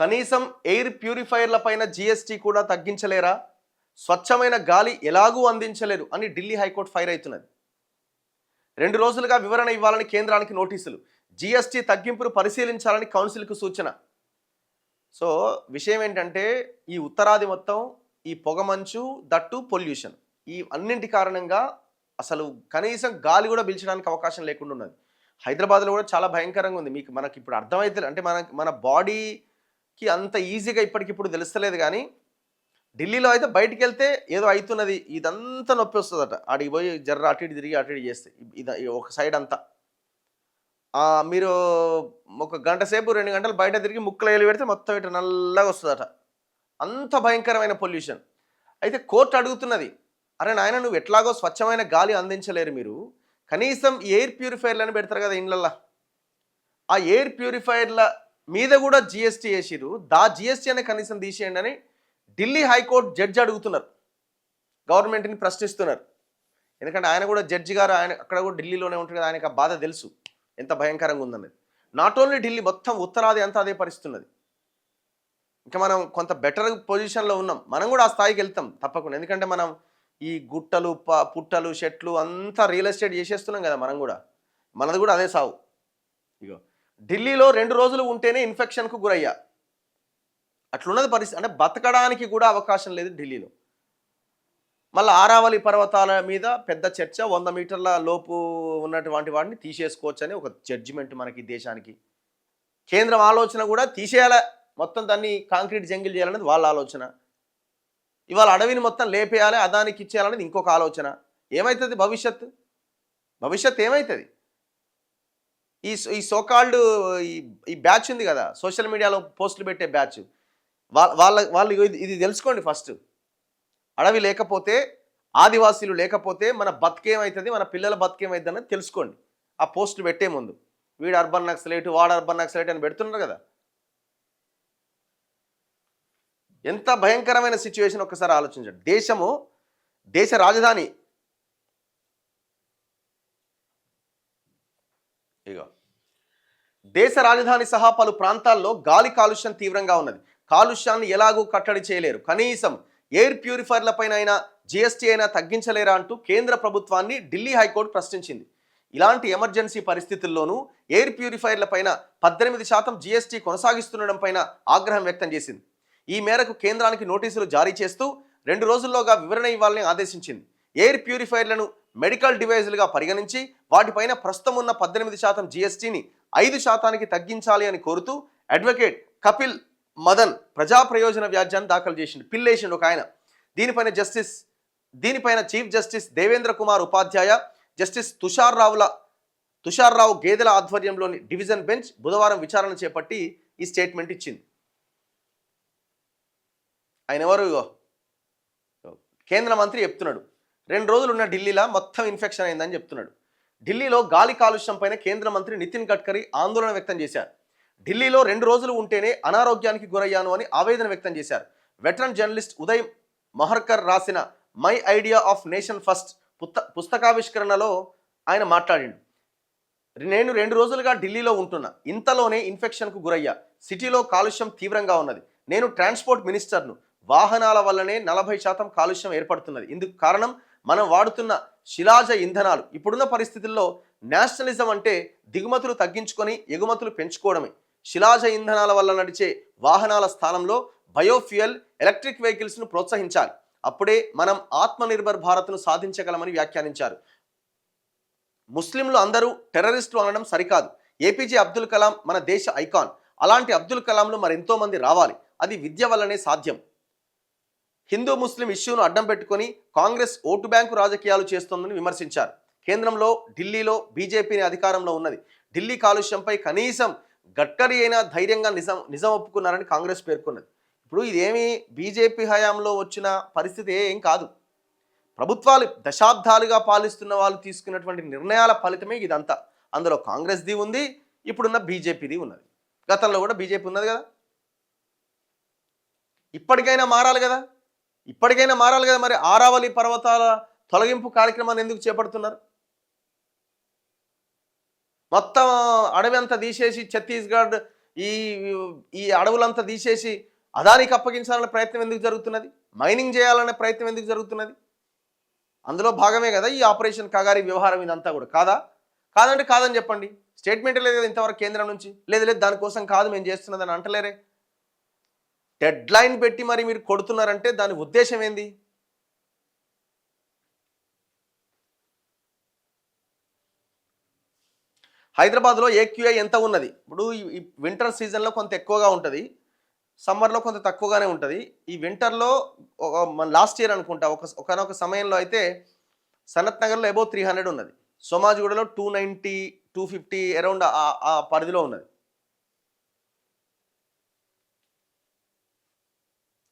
కనీసం ఎయిర్ ప్యూరిఫైయర్ల పైన జీఎస్టీ కూడా తగ్గించలేరా? స్వచ్ఛమైన గాలి ఎలాగూ అందించలేరు అని ఢిల్లీ హైకోర్టు ఫైర్ అవుతున్నది. 2 రోజులుగా వివరణ ఇవ్వాలని కేంద్రానికి నోటీసులు, జీఎస్టీ తగ్గింపును పరిశీలించాలని కౌన్సిల్కు సూచన. సో విషయం ఏంటంటే ఈ ఉత్తరాది మొత్తం ఈ పొగమంచు దట్టు పొల్యూషన్ ఈ అన్నింటి కారణంగా అసలు కనీసం గాలి కూడా పీల్చడానికి అవకాశం లేకుండా ఉన్నది. హైదరాబాద్లో కూడా చాలా భయంకరంగా ఉంది. మనకి ఇప్పుడు అర్థమైతే అంటే మన బాడీకి అంత ఈజీగా ఇప్పటికిప్పుడు తెలుస్తలేదు, కానీ ఢిల్లీలో అయితే బయటికి వెళ్తే ఏదో అవుతున్నది, ఇదంతా నొప్పి వస్తుందట. ఆడికి పోయి జర్ర అటు ఇటు తిరిగి అటు ఇటు చేస్తే ఒక సైడ్ అంతా మీరు ఒక గంట సేపు 2 గంటలు బయట తిరిగి ముక్కలు వేలు పెడితే మొత్తం ఇటు నల్లగా వస్తుందట. అంత భయంకరమైన పొల్యూషన్. అయితే కోర్టు అడుగుతున్నది, అరే నాయన నువ్వు ఎట్లాగో స్వచ్ఛమైన గాలి అందించలేరు, మీరు కనీసం ఎయిర్ ప్యూరిఫైయర్లను పెడతారు కదా ఇండ్లల్లో, ఆ ఎయిర్ ప్యూరిఫైయర్ల మీద కూడా జిఎస్టీ వేసిరు, జిఎస్టీ అనే కనీసం తీసేయండి అని ఢిల్లీ హైకోర్టు జడ్జి అడుగుతున్నారు, గవర్నమెంట్ని ప్రశ్నిస్తున్నారు. ఎందుకంటే ఆయన కూడా జడ్జి గారు, ఆయన అక్కడ కూడా ఢిల్లీలోనే ఉంటారు కదా, ఆయనకు ఆ బాధ తెలుసు ఎంత భయంకరంగా ఉందన్నది. నాట్ ఓన్లీ ఢిల్లీ, మొత్తం ఉత్తరాది అంతా అదే పరిస్థితి ఉన్నది. ఇంకా మనం కొంత బెటర్ పొజిషన్లో ఉన్నాం, మనం కూడా ఆ స్థాయికి వెళ్తాం తప్పకుండా. ఎందుకంటే మనం ఈ గుట్టలు పుట్టలు చెట్లు అంతా రియల్ ఎస్టేట్ చేసేస్తున్నాం కదా, మనం కూడా మనది కూడా అదే సాగు. ఇగో ఢిల్లీలో 2 రోజులు ఉంటేనే ఇన్ఫెక్షన్కు గురయ్యా, అట్లున్నది పరిస్థితి. అంటే బతకడానికి కూడా అవకాశం లేదు ఢిల్లీలో. మళ్ళీ ఆరావళి పర్వతాల మీద పెద్ద చర్చ, 100 మీటర్ల లోపు ఉన్నటువంటి వాడిని తీసేసుకోవచ్చు అని ఒక జడ్జిమెంట్ మనకి దేశానికి. కేంద్రం ఆలోచన కూడా తీసేయాల, మొత్తం దాన్ని కాంక్రీట్ జంగిల్ చేయాలనేది వాళ్ళ ఆలోచన. ఇవాళ అడవిని మొత్తం లేపేయాలి, అదానికి ఇచ్చేయాలనేది ఇంకొక ఆలోచన. ఏమవుతుంది భవిష్యత్ ఏమవుతుంది? ఈ సోకాల్డ్ ఈ బ్యాచ్ ఉంది కదా, సోషల్ మీడియాలో పోస్టులు పెట్టే బ్యాచ్, వాళ్ళు ఇది తెలుసుకోండి ఫస్ట్. అడవి లేకపోతే, ఆదివాసీలు లేకపోతే మన బతికేమవుతుంది, మన పిల్లల బతికేమవుతుంది అన్నది తెలుసుకోండి. ఆ పోస్టులు పెట్టే ముందు వీడు అర్బన్ నక్సలైట్, వాడు అర్బన్ నక్సలైట్ అని పెడుతున్నారు కదా. ఎంత భయంకరమైన సిచ్యువేషన్ ఒక్కసారి ఆలోచించండి. దేశ రాజధాని దేశ రాజధాని సహా పలు ప్రాంతాల్లో గాలి కాలుష్యం తీవ్రంగా ఉన్నది. కాలుష్యాన్ని ఎలాగూ కట్టడి చేయలేరు, కనీసం ఎయిర్ ప్యూరిఫైర్ల పైన అయినా జిఎస్టీ అయినా తగ్గించలేరా అంటూ కేంద్ర ప్రభుత్వాన్ని ఢిల్లీ హైకోర్టు ప్రశ్నించింది. ఇలాంటి ఎమర్జెన్సీ పరిస్థితుల్లోనూ ఎయిర్ ప్యూరిఫైర్ల పైన 18% జిఎస్టీ కొనసాగిస్తుండడం పైన ఆగ్రహం వ్యక్తం చేసింది. ఈ మేరకు కేంద్రానికి నోటీసులు జారీ చేస్తూ 2 రోజుల్లోగా వివరణ ఇవ్వాలని ఆదేశించింది. ఎయిర్ ప్యూరిఫైర్లను మెడికల్ డివైజులుగా పరిగణించి వాటిపైన ప్రస్తుతం ఉన్న 18% జిఎస్టీని 5%కి తగ్గించాలి అని కోరుతూ అడ్వకేట్ కపిల్ మదన్ ప్రజా ప్రయోజన వ్యాజ్యాన్ని దాఖలు చేసిండు, పిల్లేసిండు ఒక ఆయన. దీనిపైన చీఫ్ జస్టిస్ దేవేంద్ర కుమార్ ఉపాధ్యాయ, జస్టిస్ తుషార్ రావు గేదెల ఆధ్వర్యంలోని డివిజన్ బెంచ్ బుధవారం విచారణ చేపట్టి ఈ స్టేట్మెంట్ ఇచ్చింది. ఆయన ఎవరు? కేంద్ర మంత్రి చెప్తున్నాడు, 2 రోజులు ఉన్న ఢిల్లీలో మొత్తం ఇన్ఫెక్షన్ అయిందని చెప్తున్నాడు. ఢిల్లీలో గాలి కాలుష్యం పైన కేంద్ర మంత్రి నితిన్ గడ్కరీ ఆందోళన వ్యక్తం చేశారు. ఢిల్లీలో 2 రోజులు ఉంటేనే అనారోగ్యానికి గురయ్యాను అని ఆవేదన వ్యక్తం చేశారు. వెటరన్ జర్నలిస్ట్ ఉదయ్ మహర్కర్ రాసిన my idea of nation first పుస్తకావిష్కరణలో ఆయన మాట్లాడిండు. నేను 2 రోజులుగా ఢిల్లీలో ఉంటున్నా, ఇంతలోనే ఇన్ఫెక్షన్కు గురయ్యా. సిటీలో కాలుష్యం తీవ్రంగా ఉన్నది. నేను ట్రాన్స్పోర్ట్ మినిస్టర్ను. వాహనాల వల్లనే 40% కాలుష్యం ఏర్పడుతున్నది. ఇందుకు కారణం మనం వాడుతున్న శిలాజ ఇంధనాలు. ఇప్పుడున్న పరిస్థితుల్లో నేషనలిజం అంటే దిగుమతులు తగ్గించుకొని ఎగుమతులు పెంచుకోవడమే. శిలాజ ఇంధనాల వల్ల నడిచే వాహనాల స్థానంలో బయోఫ్యూయల్, ఎలక్ట్రిక్ వెహికల్స్ను ప్రోత్సహించాలి. అప్పుడే మనం ఆత్మనిర్భర్ భారత్ను సాధించగలమని వ్యాఖ్యానించారు. ముస్లింలు అందరూ టెర్రరిస్టులు అనడం సరికాదు. ఏపీజే అబ్దుల్ కలాం మన దేశ ఐకాన్. అలాంటి అబ్దుల్ కలాంలు మరెంతో మంది రావాలి. అది విద్య వల్లనే సాధ్యం. హిందూ ముస్లిం ఇష్యూను అడ్డం పెట్టుకొని కాంగ్రెస్ ఓటు బ్యాంకు రాజకీయాలు చేస్తోందని విమర్శించారు. కేంద్రంలో ఢిల్లీలో బీజేపీని అధికారంలో ఉన్నది. ఢిల్లీ కాలుష్యంపై కనీసం గడ్కరీ అయినా ధైర్యంగా నిజం ఒప్పుకున్నారని కాంగ్రెస్ పేర్కొన్నది. ఇప్పుడు ఇదేమి బీజేపీ హయాంలో వచ్చిన పరిస్థితి ఏం కాదు. ప్రభుత్వాలు దశాబ్దాలుగా పాలిస్తున్న వాళ్ళు తీసుకున్నటువంటి నిర్ణయాల ఫలితమే ఇదంతా. అందులో కాంగ్రెస్ది ఉంది, ఇప్పుడున్న బీజేపీది ఉన్నది. గతంలో కూడా బీజేపీ ఉన్నది కదా. ఇప్పటికైనా మారాలి కదా. మరి ఆరావళి పర్వతాల తొలగింపు కార్యక్రమాన్ని ఎందుకు చేపడుతున్నారు? మొత్తం అడవి అంతా తీసేసి ఛత్తీస్గఢ్ ఈ ఈ అడవులంతా తీసేసి అదానికి అప్పగించాలనే ప్రయత్నం ఎందుకు జరుగుతున్నది? మైనింగ్ చేయాలనే ప్రయత్నం ఎందుకు జరుగుతున్నది? అందులో భాగమే కదా ఈ ఆపరేషన్ కగారి వ్యవహారం ఇదంతా కూడా. కాదా? కాదంటే కాదని చెప్పండి. స్టేట్మెంట్ లేదు కదా ఇంతవరకు కేంద్రం నుంచి. లేదు లేదు దానికోసం కాదు మేము చేస్తున్నదని అంటలేరే. డెడ్ లైన్ పెట్టి మరి మీరు కొడుతున్నారంటే దాని ఉద్దేశం ఏంది? హైదరాబాద్లో ఏక్యూఐ ఎంత ఉన్నది? ఇప్పుడు ఈ వింటర్ సీజన్లో కొంత ఎక్కువగా ఉంటుంది, సమ్మర్లో కొంత తక్కువగానే ఉంటుంది. ఈ వింటర్లో లాస్ట్ ఇయర్ అనుకుంటా ఒకనొక సమయంలో అయితే సనత్ నగర్లో అబౌవ్ 300 ఉన్నది, సోమాజిగూడలో 290 250 అరౌండ్ ఆ పరిధిలో ఉన్నది.